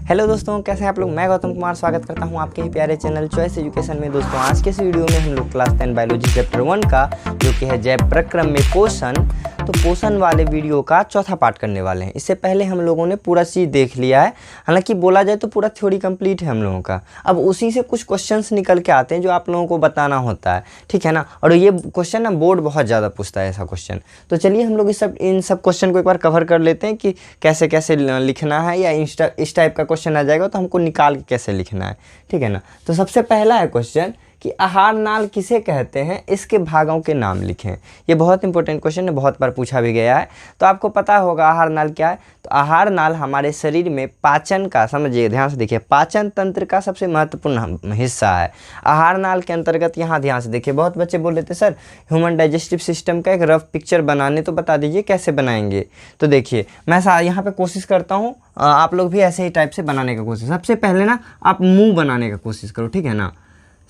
Hello दोस्तों, कैसे हैं आप लोग। मैं गौतम कुमार स्वागत करता हूं आपके ही प्यारे चैनल चॉइस एजुकेशन में। दोस्तों आज के इस वीडियो में हम लोग क्लास 10 बायोलॉजी चैप्टर 1 का जो कि है जैव प्रक्रम में पोषण, तो पोषण वाले वीडियो का चौथा पार्ट करने वाले हैं। इससे पहले हम लोगों ने पूरा चीज़ देख लिया है, हालांकि बोला जाए तो पूरा थ्योरी कंप्लीट है हम लोगों का। अब उसी से कुछ क्वेश्चंस निकल के आते हैं जो आप लोगों को बताना होता है, ठीक है ना। और ये क्वेश्चन ना बोर्ड बहुत ज़्यादा पूछता है ऐसा क्वेश्चन। तो चलिए हम लोग इन सब क्वेश्चन को एक बार कवर कर लेते हैं कि कैसे कैसे लिखना है, या इस टाइप का क्वेश्चन आ जाएगा तो हमको निकाल के कैसे लिखना है, ठीक है ना। तो सबसे पहला है क्वेश्चन कि आहार नाल किसे कहते हैं, इसके भागों के नाम लिखें। ये बहुत इंपॉर्टेंट क्वेश्चन है, बहुत बार पूछा भी गया है। तो आपको पता होगा आहार नाल क्या है। तो आहार नाल हमारे शरीर में पाचन का, समझिए ध्यान से देखिए, पाचन तंत्र का सबसे महत्वपूर्ण हिस्सा है। आहार नाल के अंतर्गत यहाँ ध्यान से देखिए, बहुत बच्चे बोल रहे थे सर ह्यूमन डाइजेस्टिव सिस्टम का एक रफ पिक्चर बनाने, तो बता दीजिए कैसे बनाएंगे। तो देखिए मैं यहाँ पे कोशिश करता हूँ, आप लोग भी ऐसे ही टाइप से बनाने का कोशिश। सबसे पहले ना आप मुंह बनाने का कोशिश करो, ठीक है ना।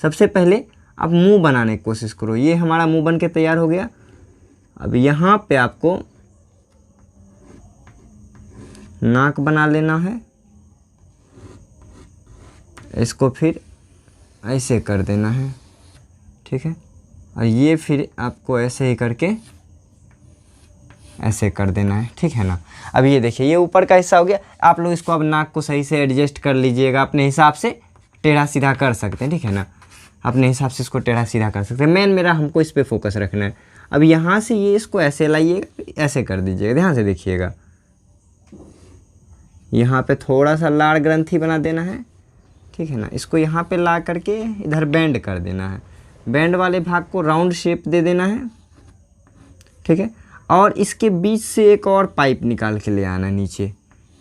सबसे पहले आप मुंह बनाने की कोशिश करो। ये हमारा मुंह बन के तैयार हो गया। अब यहाँ पे आपको नाक बना लेना है, इसको फिर ऐसे कर देना है, ठीक है। और ये फिर आपको ऐसे ही करके ऐसे कर देना है, ठीक है ना। अब ये देखिए ये ऊपर का हिस्सा हो गया। आप लोग इसको अब नाक को सही से एडजस्ट कर लीजिएगा, अपने हिसाब से टेढ़ा सीधा कर सकते हैं, ठीक है ना। अपने हिसाब से इसको टेढ़ा सीधा कर सकते हैं। मेन मेरा हमको इस पे फोकस रखना है। अब यहाँ से ये इसको ऐसे लाइएगा, ऐसे कर दीजिएगा, ध्यान से देखिएगा। यहाँ पे थोड़ा सा लाड़ ग्रंथि बना देना है, ठीक है ना। इसको यहाँ पे ला करके इधर बेंड कर देना है। बेंड वाले भाग को राउंड शेप दे देना है, ठीक है। और इसके बीच से एक और पाइप निकाल के ले आना नीचे,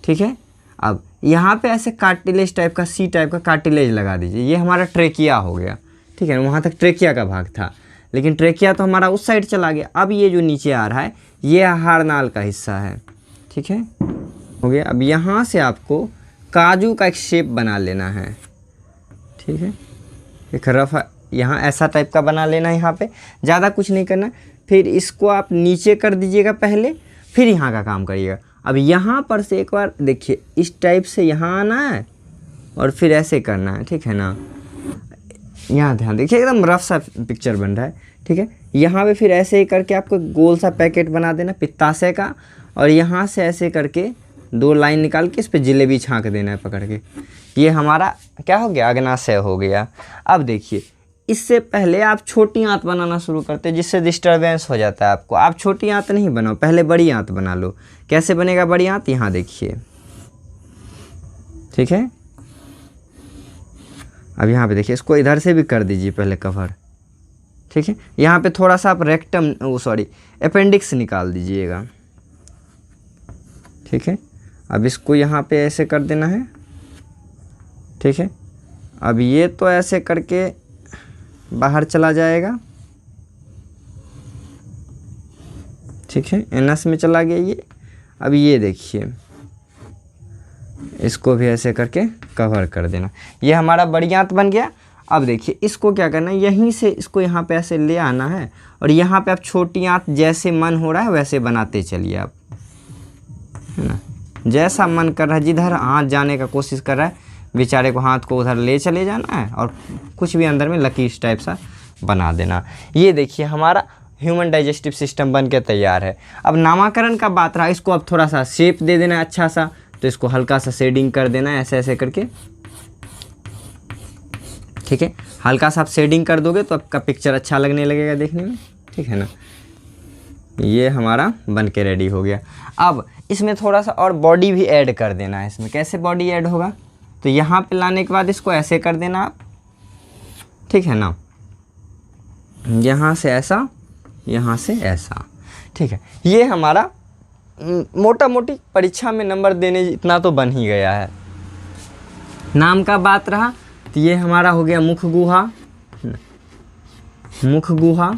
ठीक है। अब यहाँ पे ऐसे कार्टिलेज टाइप का, सी टाइप का कार्टिलेज लगा दीजिए। ये हमारा ट्रेकिया हो गया, ठीक है। वहाँ तक ट्रेकिया का भाग था, लेकिन ट्रेकिया तो हमारा उस साइड चला गया। अब ये जो नीचे आ रहा है ये आहार नाल का हिस्सा है, ठीक है, हो गया। अब यहाँ से आपको काजू का एक शेप बना लेना है, ठीक है। एक रफ यहाँ ऐसा टाइप का बना लेना है, यहाँ पे ज़्यादा कुछ नहीं करना। फिर इसको आप नीचे कर दीजिएगा पहले, फिर यहाँ का काम करिएगा। अब यहाँ पर से एक बार देखिए, इस टाइप से यहाँ आना है और फिर ऐसे करना है, ठीक है ना। यहाँ ध्यान देखिए, एकदम रफ सा पिक्चर बन रहा है, ठीक है। यहाँ पे फिर ऐसे ही करके आपको गोल सा पैकेट बना देना पित्ताशय का, और यहाँ से ऐसे करके दो लाइन निकाल के इस पर जलेबी छाँक देना है पकड़ के। ये हमारा क्या हो गया, अग्नाशय हो गया। अब देखिए इससे पहले आप छोटी आंत बनाना शुरू करते हैं, जिससे डिस्टर्बेंस हो जाता है आपको। आप छोटी आंत नहीं बनाओ, पहले बड़ी आंत बना लो। कैसे बनेगा बड़ी आंत, यहाँ देखिए, ठीक है। अब यहाँ पे देखिए, इसको इधर से भी कर दीजिए पहले कवर, ठीक है। यहाँ पे थोड़ा सा आप रेक्टम अपेंडिक्स निकाल दीजिएगा, ठीक है। अब इसको यहाँ पे ऐसे कर देना है, ठीक है। अब ये तो ऐसे करके बाहर चला जाएगा, ठीक है, एनस में चला गया ये। अब ये देखिए, इसको भी ऐसे करके कवर कर देना। ये हमारा बड़ी आंत बन गया। अब देखिए इसको क्या करना है, यहीं से इसको यहाँ पे ऐसे ले आना है, और यहाँ पे आप छोटी आंत जैसे मन हो रहा है वैसे बनाते चलिए आप, है ना। जैसा मन कर रहा है, जिधर हाथ जाने का कोशिश कर रहा है बेचारे को, हाथ को उधर ले चले जाना है, और कुछ भी अंदर में लकीर टाइप सा बना देना। ये देखिए हमारा ह्यूमन डाइजेस्टिव सिस्टम बन के तैयार है। अब नामकरण का बात रहा, इसको अब थोड़ा सा शेप दे देना है अच्छा सा। तो इसको हल्का सा शेडिंग कर देना है, ऐसे ऐसे करके, ठीक है। हल्का सा आप शेडिंग कर दोगे तो आपका पिक्चर अच्छा लगने लगेगा देखने में, ठीक है ना। ये हमारा बन के रेडी हो गया। अब इसमें थोड़ा सा और बॉडी भी ऐड कर देना है। इसमें कैसे बॉडी ऐड होगा, तो यहाँ पे लाने के बाद इसको ऐसे कर देना आप, ठीक है ना। यहाँ से ऐसा, यहाँ से ऐसा, ठीक है। ये हमारा मोटा मोटी परीक्षा में नंबर देने इतना तो बन ही गया है। नाम का बात रहा, तो ये हमारा हो गया मुख गुहा, मुख गुहा,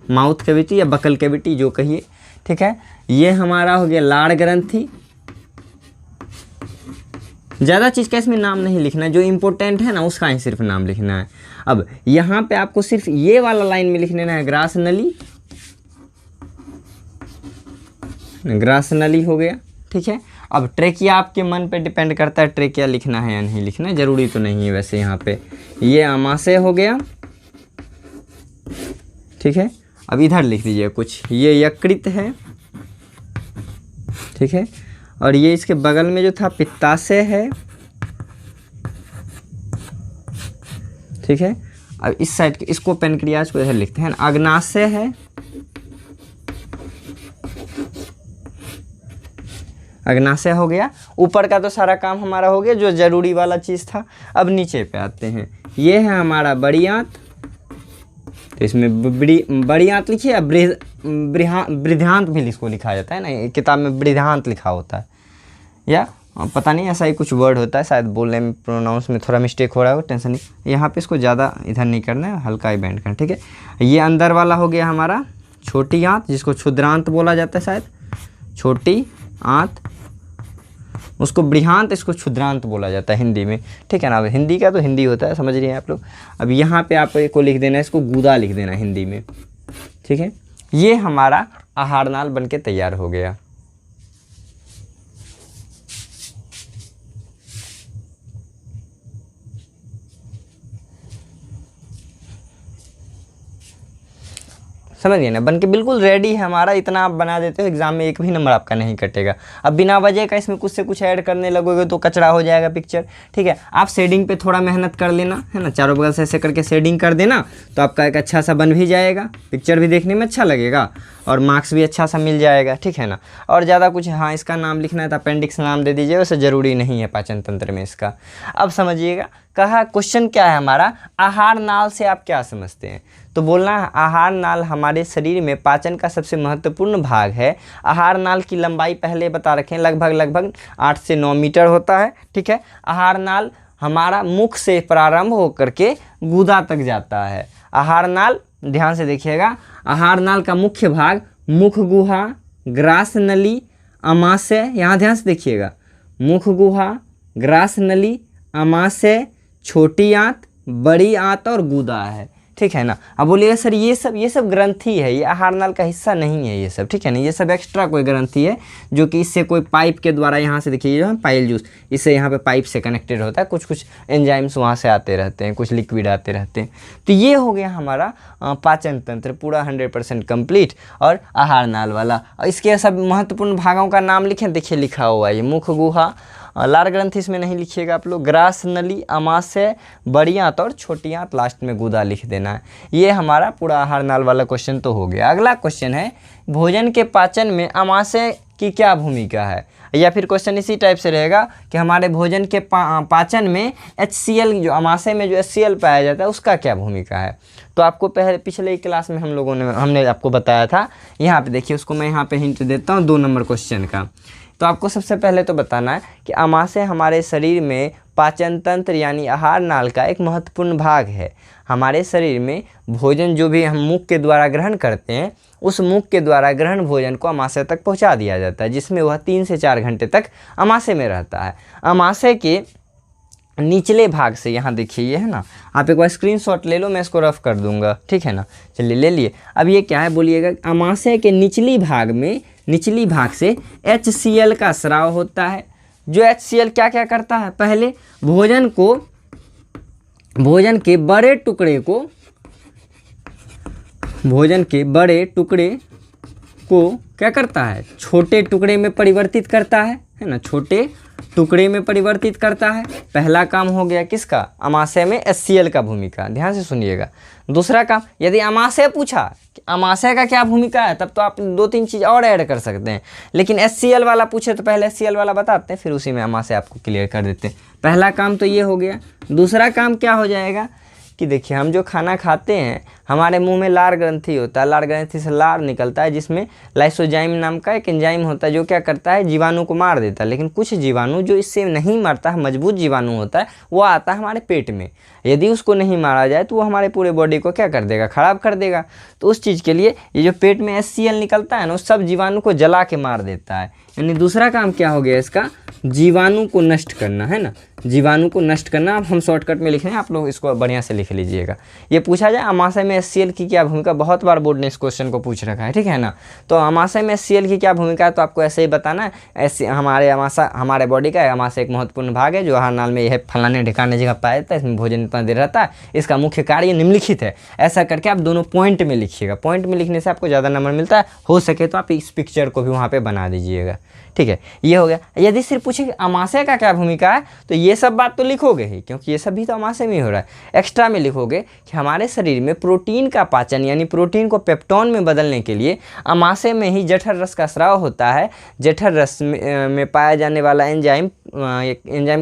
माउथ कैविटी या बकल कैविटी जो कहिए, ठीक है। ये हमारा हो गया लाड़ ग्रंथि। ज़्यादा चीज़ का इसमें नाम नहीं लिखना है, जो इम्पोर्टेंट है ना उसका ही सिर्फ नाम लिखना है। अब यहाँ पे आपको सिर्फ ये वाला लाइन में लिख लेना है, ग्रास नली, ग्रास नली हो गया, ठीक है। अब ट्रेकिया आपके मन पे डिपेंड करता है, ट्रेकिया लिखना है या नहीं लिखना है, ज़रूरी तो नहीं है वैसे यहाँ पे। ये आमाशय हो गया, ठीक है। अब इधर लिख दीजिए कुछ, ये यकृत है, ठीक है। और ये इसके बगल में जो था पित्ताशय है, ठीक है। अब इस साइड इसको पेनक्रियाज को इधर लिखते हैं, अग्नाशय है, अग्नाशय हो गया। ऊपर का तो सारा काम हमारा हो गया जो जरूरी वाला चीज़ था। अब नीचे पे आते हैं, ये है हमारा बड़ी आंत, तो इसमें बड़ी आंत लिखिए, या बृहदांत भी इसको लिखा जाता है ना, किताब में बृहदांत लिखा होता है, या पता नहीं ऐसा ही कुछ वर्ड होता है, शायद बोलने में प्रोनाउंस में थोड़ा मिस्टेक हो रहा है, टेंशन नहीं। यहाँ पे इसको ज़्यादा इधर नहीं करना है, हल्का ही बैंड करना, ठीक है। ये अंदर वाला हो गया हमारा छोटी आंत, जिसको क्षुद्रांत बोला जाता है शायद, छोटी आंत, उसको बृहदांत, इसको क्षुद्रांत बोला जाता है हिंदी में, ठीक है ना। अब हिंदी का तो हिंदी होता है, समझ रही हैं आप लोग। अब यहाँ पे आपको लिख देना है, इसको गुदा लिख देना हिंदी में, ठीक है। ये हमारा आहार नाल बन के तैयार हो गया। समझ गए ना, बन के बिल्कुल रेडी है हमारा। इतना आप बना देते हो, एग्जाम में एक भी नंबर आपका नहीं कटेगा। अब बिना वजह का इसमें कुछ से कुछ ऐड करने लगोगे तो कचरा हो जाएगा पिक्चर, ठीक है। आप शेडिंग पे थोड़ा मेहनत कर लेना, है ना, चारों बगल से ऐसे करके शेडिंग कर देना, तो आपका एक अच्छा सा बन भी जाएगा, पिक्चर भी देखने में अच्छा लगेगा और मार्क्स भी अच्छा सा मिल जाएगा, ठीक है ना। और ज़्यादा कुछ, हाँ इसका नाम लिखना है तो अपेंडिक्स नाम दे दीजिए, वैसे ज़रूरी नहीं है पाचन तंत्र में इसका। अब समझिएगा, कहा क्वेश्चन क्या है हमारा, आहार नाल से आप क्या समझते हैं, तो बोलना है आहार नाल हमारे शरीर में पाचन का सबसे महत्वपूर्ण भाग है। आहार नाल की लंबाई पहले बता रखें, लगभग 8 से 9 मीटर होता है, ठीक है। आहार नाल हमारा मुख से प्रारंभ होकर के गुदा तक जाता है। आहार नाल, ध्यान से देखिएगा, आहार नाल का मुख्य भाग मुख गुहा, ग्रास नली, आमाशय, यहाँ ध्यान से देखिएगा, मुख गुहा, ग्रास नली, आमाशय, छोटी आंत, बड़ी आंत और गुदा है, ठीक है ना। अब बोलिएगा सर ये सब ग्रंथि है, ये आहार नाल का हिस्सा नहीं है ये सब, ठीक है ना। ये सब एक्स्ट्रा कोई ग्रंथि है जो कि इससे कोई पाइप के द्वारा, यहाँ से देखिए जो है पाइल जूस, इससे यहाँ पे पाइप से कनेक्टेड होता है, कुछ एंजाइम्स वहाँ से आते रहते हैं, कुछ लिक्विड आते रहते हैं। तो ये हो गया हमारा पाचन तंत्र पूरा 100% कंप्लीट और आहार नाल वाला। इसके सब महत्वपूर्ण भागों का नाम लिखें, देखिए लिखा हुआ है, ये मुख गुहा, लार ग्रंथि इसमें नहीं लिखिएगा आप लोग, ग्रास नली, आमाशय, बड़ी आंत और छोटी आंत, लास्ट में गुदा लिख देना है। ये हमारा पूरा आहार नाल वाला क्वेश्चन तो हो गया। अगला क्वेश्चन है, भोजन के पाचन में आमाशय की क्या भूमिका है, या फिर क्वेश्चन इसी टाइप से रहेगा कि हमारे भोजन के पाचन में HCl, जो आमाशय में जो HCl पाया जाता है उसका क्या भूमिका है। तो आपको पिछले ही क्लास में हमने आपको बताया था। यहाँ पे देखिए, उसको मैं यहाँ पे हिंट देता हूँ 2 नंबर क्वेश्चन का। तो आपको सबसे पहले तो बताना है कि आमाशय हमारे शरीर में पाचन तंत्र यानी आहार नाल का एक महत्वपूर्ण भाग है। हमारे शरीर में भोजन जो भी हम मुख के द्वारा ग्रहण करते हैं, उस मुख के द्वारा ग्रहण भोजन को आमाशय तक पहुंचा दिया जाता है, जिसमें वह 3 से 4 घंटे तक आमाशय में रहता है। आमाशय के निचले भाग से, यहाँ देखिए ये है ना, आप एक बार स्क्रीनशॉट ले लो, मैं इसको रफ कर दूंगा, ठीक है ना। चलिए ले लिए। अब ये क्या है बोलिएगा, आमाशय के निचली भाग से HCl का स्राव होता है। जो HCl क्या क्या करता है, पहले भोजन के बड़े टुकड़े को क्या करता है, छोटे टुकड़े में परिवर्तित करता है ना, छोटे टुकड़े में परिवर्तित करता है। पहला काम हो गया किसका, आमाशय में HCl का भूमिका, ध्यान से सुनिएगा। दूसरा काम, यदि आमाशय पूछा कि आमाशय का क्या भूमिका है, तब तो आप 2-3 चीज़ और ऐड कर सकते हैं, लेकिन HCl वाला पूछे तो पहले HCl वाला बताते हैं, फिर उसी में आमाशय आपको क्लियर कर देते हैं। पहला काम तो ये हो गया। दूसरा काम क्या हो जाएगा कि देखिए, हम जो खाना खाते हैं, हमारे मुंह में लार ग्रंथि होता है, लार ग्रंथि से लार निकलता है, जिसमें लाइसोजाइम नाम का एक एंजाइम होता है जो क्या करता है, जीवाणु को मार देता है। लेकिन कुछ जीवाणु जो इससे नहीं मरता है, मजबूत जीवाणु होता है, वो आता है हमारे पेट में। यदि उसको नहीं मारा जाए तो वो हमारे पूरे बॉडी को क्या कर देगा, खराब कर देगा। तो उस चीज़ के लिए ये जो पेट में HCl निकलता है ना, उस सब जीवाणु को जला के मार देता है। यानी दूसरा काम क्या हो गया इसका, जीवाणु को नष्ट करना, है ना, जीवाणु को नष्ट करना। अब हम शॉर्टकट में लिख रहे हैं, आप लोग इसको बढ़िया से लिख लीजिएगा। ये पूछा जाए अमाशय में HCl की क्या भूमिका, बहुत बार बोर्ड ने इस क्वेश्चन को पूछ रखा है, ठीक है ना। तो अमाशय में HCl की क्या भूमिका है, तो आपको ऐसे ही बताना है। ऐसे हमारे बॉडी का अमाशय एक महत्वपूर्ण भाग है जो आहार नाल में यह फलाने ढिकाने जगह पाया जाता है, इसमें भोजन इतना देर रहता है, इसका मुख्य कार्य निम्नलिखित है। ऐसा करके आप दोनों पॉइंट में लिखिएगा, पॉइंट में लिखने से आपको ज़्यादा नंबर मिलता है। हो सके तो आप इस पिक्चर को भी वहाँ पे बना दीजिएगा, ठीक है। ये हो गया। यदि सिर्फ पूछे कि अमाशय का क्या भूमिका है, तो ये सब बात तो लिखोगे ही, क्योंकि ये सब भी तो अमाशय में ही हो रहा है। एक्स्ट्रा में लिखोगे कि हमारे शरीर में प्रोटीन का पाचन यानी प्रोटीन को पेप्टोन में बदलने के लिए अमाशय में ही जठर रस का स्राव होता है। जठर रस में पाया जाने वाला एंजाइम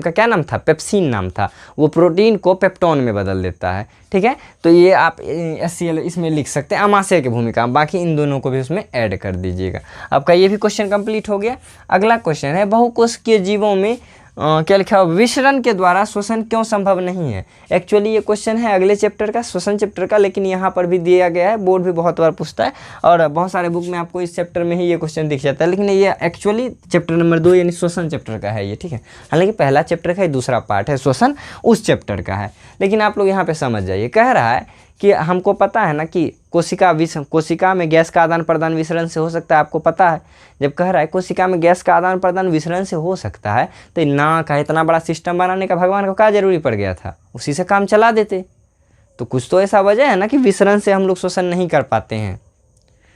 का क्या नाम था, पेप्सिन नाम था, वो प्रोटीन को पेप्टोन में बदल देता है, ठीक है। तो ये आप HCl इसमें लिख सकते हैं अमाशय की भूमिका, बाकी इन दोनों को भी उसमें ऐड कर दीजिएगा। आपका ये भी क्वेश्चन कंप्लीट हो गया। अगला क्वेश्चन है बहुकोशिकीय जीवों में क्या लिखा हुआ, विसरण के द्वारा श्वसन क्यों संभव नहीं है। एक्चुअली ये क्वेश्चन है अगले चैप्टर का, श्वसन चैप्टर का, लेकिन यहाँ पर भी दिया गया है, बोर्ड भी बहुत बार पूछता है और बहुत सारे बुक में आपको इस चैप्टर में ही ये क्वेश्चन दिख जाता है, लेकिन ये एक्चुअली चैप्टर नंबर 2 यानी श्वसन चैप्टर का है ये, ठीक है। हालांकि पहला चैप्टर का ही दूसरा पार्ट है, श्वसन उस चैप्टर का है, लेकिन आप लोग यहाँ पे समझ जाइए। कह रहा है कि हमको पता है ना कि कोशिका में गैस का आदान प्रदान विसरण से हो सकता है, आपको पता है। जब कह रहा है कोशिका में गैस का आदान प्रदान विसरण से हो सकता है, तो नाक का इतना बड़ा सिस्टम बनाने का भगवान को क्या जरूरी पड़ गया था, उसी से काम चला देते। तो कुछ तो ऐसा वजह है ना कि विसरण से हम लोग श्वसन नहीं कर पाते हैं।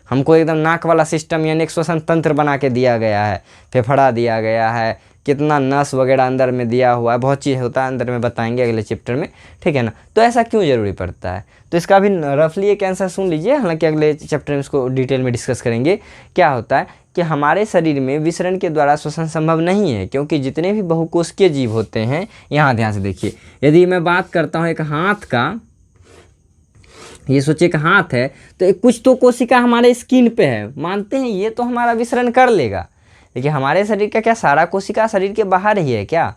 हमको एकदम नाक वाला सिस्टम यानी एक श्वसन तंत्र बना के दिया गया है, फेफड़ा दिया गया है, कितना नस वगैरह अंदर में दिया हुआ है, बहुत चीज़ होता है अंदर में, बताएंगे अगले चैप्टर में, ठीक है ना। तो ऐसा क्यों जरूरी पड़ता है, तो इसका भी रफली एक आंसर सुन लीजिए, हालांकि अगले चैप्टर में इसको डिटेल में डिस्कस करेंगे। क्या होता है कि हमारे शरीर में विसरण के द्वारा श्वसन संभव नहीं है, क्योंकि जितने भी बहुकोशिकीय जीव होते हैं, यहाँ ध्यान से देखिए, यदि मैं बात करता हूँ एक हाथ का, ये सोचिए कि हाथ है, तो कुछ तो कोशिका हमारे स्किन पे है, मानते हैं ये तो हमारा विसरण कर लेगा, लेकिन हमारे शरीर का क्या सारा कोशिका शरीर के बाहर ही है क्या,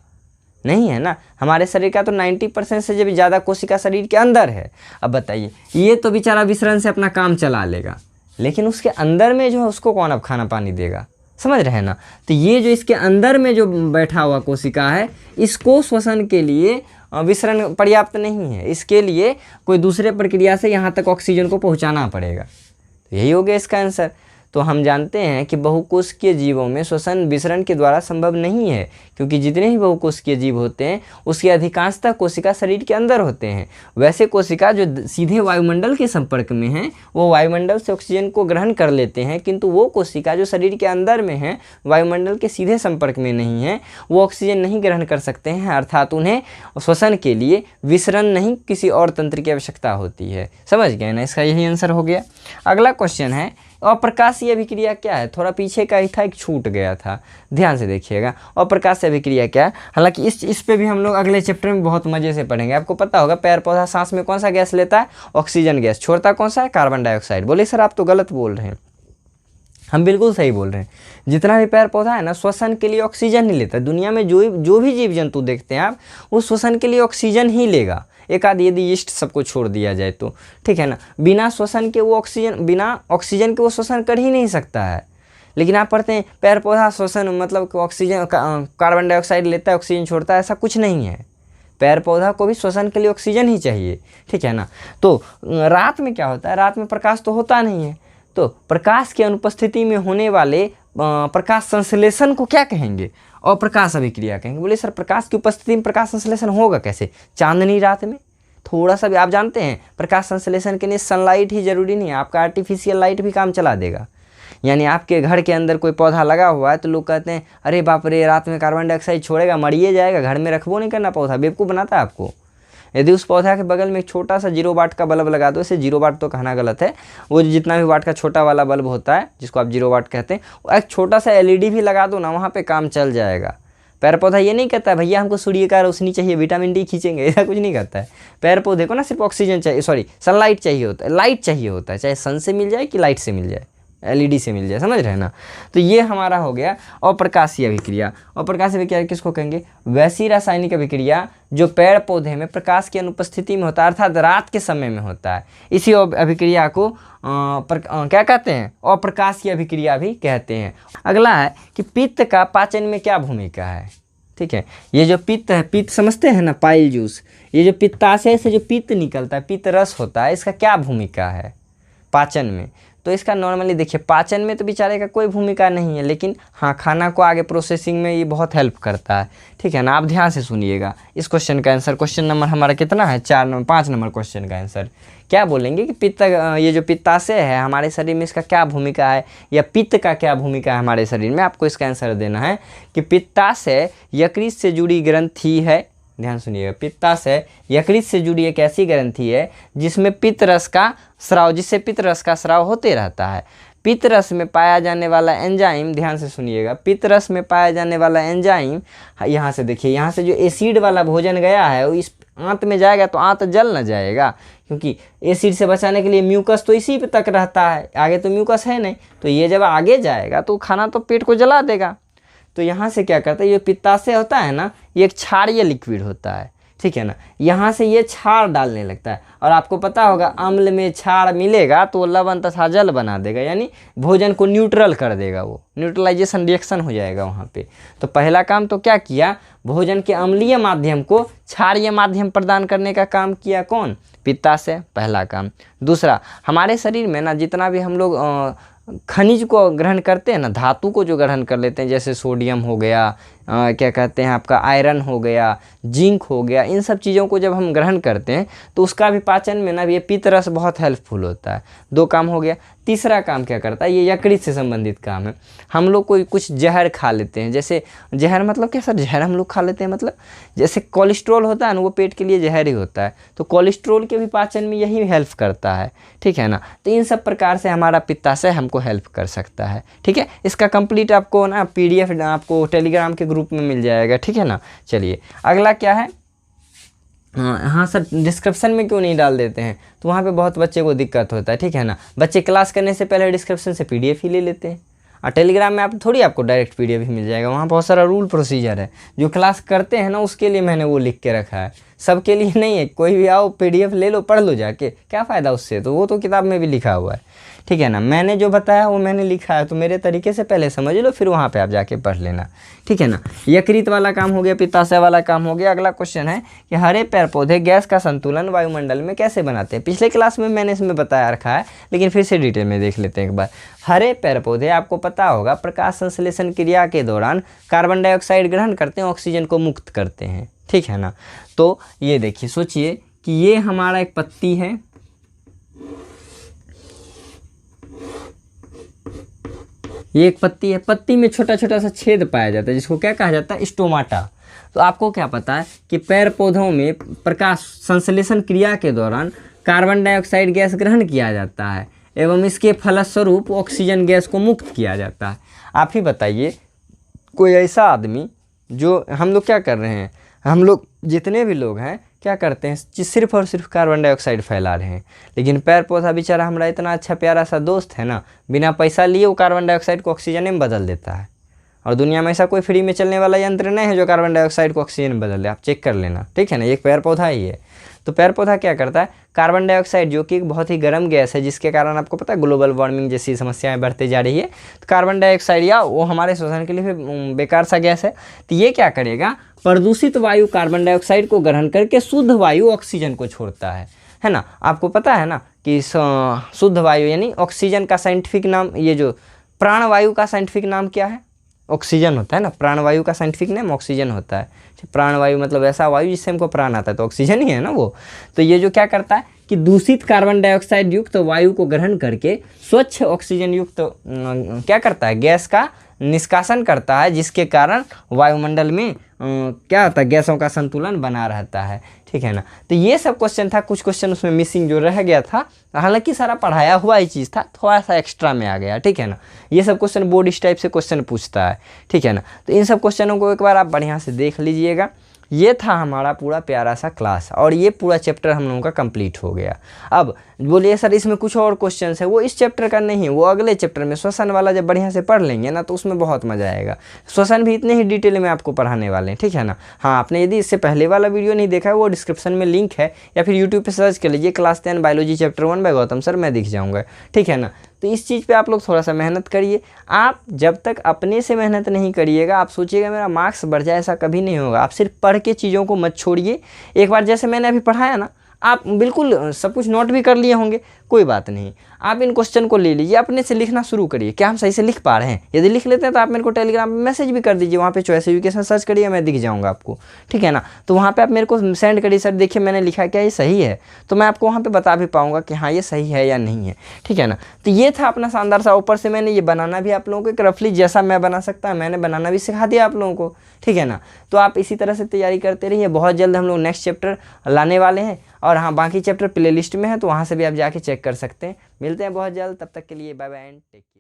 नहीं है ना। हमारे शरीर का तो 90% से जब ज़्यादा कोशिका शरीर के अंदर है। अब बताइए, ये तो बेचारा विसरण से अपना काम चला लेगा, लेकिन उसके अंदर में जो है उसको कौन अब खाना पानी देगा, समझ रहे हैं ना। तो ये जो इसके अंदर में जो बैठा हुआ कोशिका है, इसको श्वसन के लिए विसरण पर्याप्त नहीं है, इसके लिए कोई दूसरे प्रक्रिया से यहाँ तक ऑक्सीजन को पहुँचाना पड़ेगा। तो यही हो गया इसका आंसर। तो हम जानते हैं कि बहुकोशिकीय जीवों में श्वसन विसरण के द्वारा संभव नहीं है, क्योंकि जितने भी बहुकोशिकीय जीव होते हैं उसकी अधिकांशतः कोशिका शरीर के अंदर होते हैं। वैसे कोशिका जो सीधे वायुमंडल के संपर्क में हैं, वो वायुमंडल से ऑक्सीजन को ग्रहण कर लेते हैं, किंतु वो कोशिका जो शरीर के अंदर में है, वायुमंडल के सीधे संपर्क में नहीं है, वो ऑक्सीजन नहीं ग्रहण कर सकते हैं, अर्थात उन्हें श्वसन के लिए विसरण नहीं किसी और तंत्र की आवश्यकता होती है। समझ गए ना, इसका यही आंसर हो गया। अगला क्वेश्चन है अप्रकाशीय अभिक्रिया क्या है, थोड़ा पीछे का ही था, एक छूट गया था, ध्यान से देखिएगा। अप्रकाशीय अभिक्रिया क्या है, हालांकि इस पे भी हम लोग अगले चैप्टर में बहुत मजे से पढ़ेंगे। आपको पता होगा पेड़ पौधा सांस में कौन सा गैस लेता है, ऑक्सीजन गैस, छोड़ता कौन सा है, कार्बन डाइऑक्साइड। बोले सर आप तो गलत बोल रहे हैं, हम बिल्कुल सही बोल रहे हैं। जितना भी पेड़ पौधा है ना, श्वसन के लिए ऑक्सीजन ही लेता है। दुनिया में जो भी जीव जंतु देखते हैं आप, वो श्वसन के लिए ऑक्सीजन ही लेगा, एक आध यदि यीस्ट सबको छोड़ दिया जाए तो, ठीक है ना। बिना श्वसन के वो बिना ऑक्सीजन के वो श्वसन कर ही नहीं सकता है। लेकिन आप पढ़ते हैं पेड़ पौधा श्वसन मतलब ऑक्सीजन कार्बन डाइऑक्साइड लेता है, ऑक्सीजन छोड़ता है, ऐसा कुछ नहीं है। पेड़ पौधा को भी श्वसन के लिए ऑक्सीजन ही चाहिए, ठीक है ना। तो रात में क्या होता है, रात में प्रकाश तो होता नहीं है, तो प्रकाश की अनुपस्थिति में होने वाले प्रकाश संश्लेषण को क्या कहेंगे, अप्रकाश अभिक्रिया कहेंगे। बोले सर प्रकाश की उपस्थिति में प्रकाश संश्लेषण होगा कैसे, चांदनी रात में थोड़ा सा भी, आप जानते हैं प्रकाश संश्लेषण के लिए सनलाइट ही जरूरी नहीं है, आपका आर्टिफिशियल लाइट भी काम चला देगा। यानी आपके घर के अंदर कोई पौधा लगा हुआ है तो लोग कहते हैं अरे बाप रे रात में कार्बन डाइऑक्साइड छोड़ेगा, मरिए जाएगा, घर में रखबो नहीं करना, पौधा बेवकूफ़ बनाता है आपको। यदि उस पौधा के बगल में एक छोटा सा 0 वाट का बल्ब लगा दो, इसे 0 वाट तो कहना गलत है, वो जितना भी वाट का छोटा वाला बल्ब होता है जिसको आप 0 वाट कहते हैं, एक छोटा सा LED भी लगा दो ना, वहाँ पे काम चल जाएगा। पेड़ पौधा ये नहीं कहता है भैया हमको सूर्य का रोशनी चाहिए, विटामिन डी खींचेंगे, ऐसा कुछ नहीं कहता है। पेड़ पौधे को ना सिर्फ ऑक्सीजन चाहिए, सनलाइट चाहिए होता है, लाइट चाहिए होता है, चाहे सन से मिल जाए कि लाइट से मिल जाए, LED से मिल जाए, समझ रहे हैं ना। तो ये हमारा हो गया अप्रकाशीय अभिक्रिया। अप्रकाशीय अभिक्रिया किसको कहेंगे, वैसी रासायनिक अभिक्रिया जो पेड़ पौधे में प्रकाश की अनुपस्थिति में होता है, अर्थात रात के समय में होता है। इसी अभिक्रिया को क्या कहते हैं, अप्रकाशीय अभिक्रिया भी कहते हैं। अगला है कि पित्त का पाचन में क्या भूमिका है, ठीक ठीक है। ये जो पित्त है, पित्त समझते हैं ना, पाइल जूस, ये जो पित्ताशय से जो पित्त निकलता है, पित्त रस होता है, इसका क्या भूमिका है पाचन में? तो इसका नॉर्मली देखिए पाचन में तो बेचारे का कोई भूमिका नहीं है, लेकिन हाँ खाना को आगे प्रोसेसिंग में ये बहुत हेल्प करता है, ठीक है ना। आप ध्यान से सुनिएगा इस क्वेश्चन का आंसर। क्वेश्चन नंबर हमारा कितना है? 5 नंबर क्वेश्चन का आंसर क्या बोलेंगे कि पित्त, ये जो पित्ताशय है हमारे शरीर में, इसका क्या भूमिका है, या पित्त का क्या भूमिका है हमारे शरीर में? आपको इसका आंसर देना है कि पित्ताशय यकृत से जुड़ी ग्रंथि है। ध्यान सुनिएगा, पित्ताशय यकृत से जुड़ी एक ऐसी ग्रंथि है जिसमें पित्त रस का स्राव, जिससे पित्त रस का स्राव होते रहता है। पित्त रस में पाया जाने वाला एंजाइम, ध्यान से सुनिएगा, पित्त रस में पाया जाने वाला एंजाइम, यहाँ से देखिए, यहाँ से जो एसिड वाला भोजन गया है वो इस आंत में जाएगा तो आंत जल न जाएगा, क्योंकि एसिड से बचाने के लिए म्यूकस तो इसी पे तक रहता है, आगे तो म्यूकस है नहीं, तो ये जब आगे जाएगा तो खाना तो पेट को जला देगा। तो यहाँ से क्या करता है, ये पित्ताशय होता है ना, ये एक क्षारीय लिक्विड होता है, ठीक है ना। यहाँ से ये क्षार डालने लगता है, और आपको पता होगा अम्ल में क्षार मिलेगा तो लवण तथा जल बना देगा, यानी भोजन को न्यूट्रल कर देगा, वो न्यूट्रलाइजेशन रिएक्शन हो जाएगा वहाँ पे। तो पहला काम तो क्या किया, भोजन के अम्लीय माध्यम को क्षारीय माध्यम प्रदान करने का काम किया कौन? पित्ताशय, पहला काम। दूसरा, हमारे शरीर में ना जितना भी हम लोग खनिज को ग्रहण करते हैं ना, धातु को जो ग्रहण कर लेते हैं, जैसे सोडियम हो गया, क्या कहते हैं आपका आयरन हो गया, जिंक हो गया, इन सब चीज़ों को जब हम ग्रहण करते हैं तो उसका भी पाचन में ना ये पित्त रस बहुत हेल्पफुल होता है। 2 काम हो गया। तीसरा काम क्या करता है, ये यकृत से संबंधित काम है। हम लोग कोई कुछ जहर खा लेते हैं, जैसे जहर मतलब क्या सर, जहर हम लोग खा लेते हैं मतलब जैसे कोलेस्ट्रॉल होता है ना, वो पेट के लिए जहर ही होता है, तो कोलेस्ट्रॉल के भी पाचन में यही हेल्प करता है, ठीक है ना। तो इन सब प्रकार से हमारा पित्ताशय हमको हेल्प कर सकता है, ठीक है। इसका कंप्लीट आपको ना PDF आपको टेलीग्राम के ग्रुप में मिल जाएगा, ठीक है ना। चलिए अगला क्या है, हाँ सर डिस्क्रिप्शन में क्यों नहीं डाल देते हैं, तो वहाँ पे बहुत बच्चे को दिक्कत होता है, ठीक है ना। बच्चे क्लास करने से पहले डिस्क्रिप्शन से PDF ही ले लेते हैं, और टेलीग्राम में आप थोड़ी आपको डायरेक्ट PDF ही मिल जाएगा, वहाँ बहुत सारा रूल प्रोसीजर है। जो क्लास करते हैं ना उसके लिए मैंने वो लिख के रखा है, सबके लिए नहीं है। कोई भी आओ PDF ले लो, पढ़ लो जाके, क्या फ़ायदा उससे, तो वो तो किताब में भी लिखा हुआ है, ठीक है ना। मैंने जो बताया वो मैंने लिखा है, तो मेरे तरीके से पहले समझ लो, फिर वहाँ पे आप जाके पढ़ लेना, ठीक है ना। यकृत वाला काम हो गया, पित्ताशय वाला काम हो गया। अगला क्वेश्चन है कि हरे पेड़ पौधे गैस का संतुलन वायुमंडल में कैसे बनाते हैं। पिछले क्लास में मैंने इसमें बताया रखा है, लेकिन फिर से डिटेल में देख लेते हैं एक बार। हरे पेड़ पौधे आपको पता होगा प्रकाश संश्लेषण क्रिया के दौरान कार्बन डाइऑक्साइड ग्रहण करते हैं, ऑक्सीजन को मुक्त करते हैं, ठीक है ना। तो ये देखिए, सोचिए कि ये हमारा एक पत्ती है, ये एक पत्ती है, पत्ती में छोटा छोटा सा छेद पाया जाता है जिसको क्या कहा जाता है, स्टोमाटा। तो आपको क्या पता है कि पेड़ पौधों में प्रकाश संश्लेषण क्रिया के दौरान कार्बन डाइऑक्साइड गैस ग्रहण किया जाता है एवं इसके फलस्वरूप ऑक्सीजन गैस को मुक्त किया जाता है। आप ही बताइए कोई ऐसा आदमी जो, हम लोग क्या कर रहे हैं, हम लोग जितने भी लोग हैं क्या करते हैं, सिर्फ और सिर्फ कार्बन डाइऑक्साइड फैला रहे हैं, लेकिन पेड़ पौधा बेचारा हमारा इतना अच्छा प्यारा सा दोस्त है ना, बिना पैसा लिए वो कार्बन डाइऑक्साइड को ऑक्सीजन में बदल देता है। और दुनिया में ऐसा कोई फ्री में चलने वाला यंत्र नहीं है जो कार्बन डाइऑक्साइड को ऑक्सीजन में बदल दे, आप चेक कर लेना, ठीक है ना। एक पेड़ पौधा ही है। तो पेड़ पौधा क्या करता है, कार्बन डाइऑक्साइड जो कि एक बहुत ही गर्म गैस है, जिसके कारण आपको पता है ग्लोबल वार्मिंग जैसी समस्याएं बढ़ती जा रही है, तो कार्बन डाइऑक्साइड या वो हमारे शोषण के लिए फिर बेकार सा गैस है। तो ये क्या करेगा, प्रदूषित वायु कार्बन डाइऑक्साइड को ग्रहण करके शुद्ध वायु ऑक्सीजन को छोड़ता है ना। आपको पता है ना कि शुद्ध वायु यानी ऑक्सीजन का साइंटिफिक नाम, ये जो प्राणवायु का साइंटिफिक नाम क्या है, ऑक्सीजन होता है ना। प्राणवायु का साइंटिफिक नेम ऑक्सीजन होता है। प्राणवायु मतलब ऐसा वायु जिससे हमको प्राण आता है, तो ऑक्सीजन ही है ना वो। तो ये जो क्या करता है कि दूषित कार्बन डाइऑक्साइड युक्त वायु को ग्रहण करके स्वच्छ ऑक्सीजन युक्त क्या करता है, गैस का निष्कासन करता है, जिसके कारण वायुमंडल में क्या होता है, गैसों का संतुलन बना रहता है, ठीक है ना। तो ये सब क्वेश्चन था, कुछ क्वेश्चन उसमें मिसिंग जो रह गया था, हालांकि सारा पढ़ाया हुआ ही चीज़ था, थोड़ा सा एक्स्ट्रा में आ गया, ठीक है ना। ये सब क्वेश्चन बोर्ड इस टाइप से क्वेश्चन पूछता है, ठीक है ना। तो इन सब क्वेश्चनों को एक बार आप बढ़िया से देख लीजिएगा। ये था हमारा पूरा प्यारा सा क्लास, और ये पूरा चैप्टर हम लोगों का कंप्लीट हो गया। अब बोलिए सर इसमें कुछ और क्वेश्चंस है, वो इस चैप्टर का नहीं है, वो अगले चैप्टर में श्वसन वाला जब बढ़िया से पढ़ लेंगे ना तो उसमें बहुत मज़ा आएगा। श्वसन भी इतने ही डिटेल में आपको पढ़ाने वाले हैं, ठीक है ना। हाँ, आपने यदि इससे पहले वाला वीडियो नहीं देखा है वो डिस्क्रिप्शन में लिंक है, या फिर यूट्यूब पर सर्च कर लीजिए class 10 biology chapter 1 by Gautam sir, मैं दिख जाऊँगा, ठीक है ना। तो इस चीज़ पे आप लोग थोड़ा सा मेहनत करिए। आप जब तक अपने से मेहनत नहीं करिएगा, आप सोचिएगा मेरा मार्क्स बढ़ जाए, ऐसा कभी नहीं होगा। आप सिर्फ पढ़ के चीज़ों को मत छोड़िए। एक बार जैसे मैंने अभी पढ़ाया ना, आप बिल्कुल सब कुछ नोट भी कर लिए होंगे, कोई बात नहीं, आप इन क्वेश्चन को ले लीजिए, अपने से लिखना शुरू करिए, क्या हम सही से लिख पा रहे हैं। यदि लिख लेते हैं तो आप मेरे को टेलीग्राम में मैसेज भी कर दीजिए, वहाँ पे चॉइस एजुकेशन सर्च करिए, मैं दिख जाऊँगा आपको, ठीक है ना। तो वहाँ पे आप मेरे को सेंड करिए, सर देखिए मैंने लिखा क्या, ये सही है, तो मैं आपको वहाँ पे बता भी पाऊँगा कि हाँ ये सही है या नहीं है, ठीक है ना। तो ये था अपना शानदार सा। ऊपर से मैंने ये बनाना भी आप लोगों को एक रफली जैसा मैं बना सकता, मैंने बनाना भी सिखा दिया आप लोगों को, ठीक है ना। तो आप इसी तरह से तैयारी करते रहिए। बहुत जल्द हम लोग नेक्स्ट चैप्टर लाने वाले हैं, और हाँ बाकी चैप्टर प्लेलिस्ट में है, तो वहाँ से भी आप जाके चेक कर सकते हैं। मिलते हैं बहुत जल्द, तब तक के लिए bye bye and take care.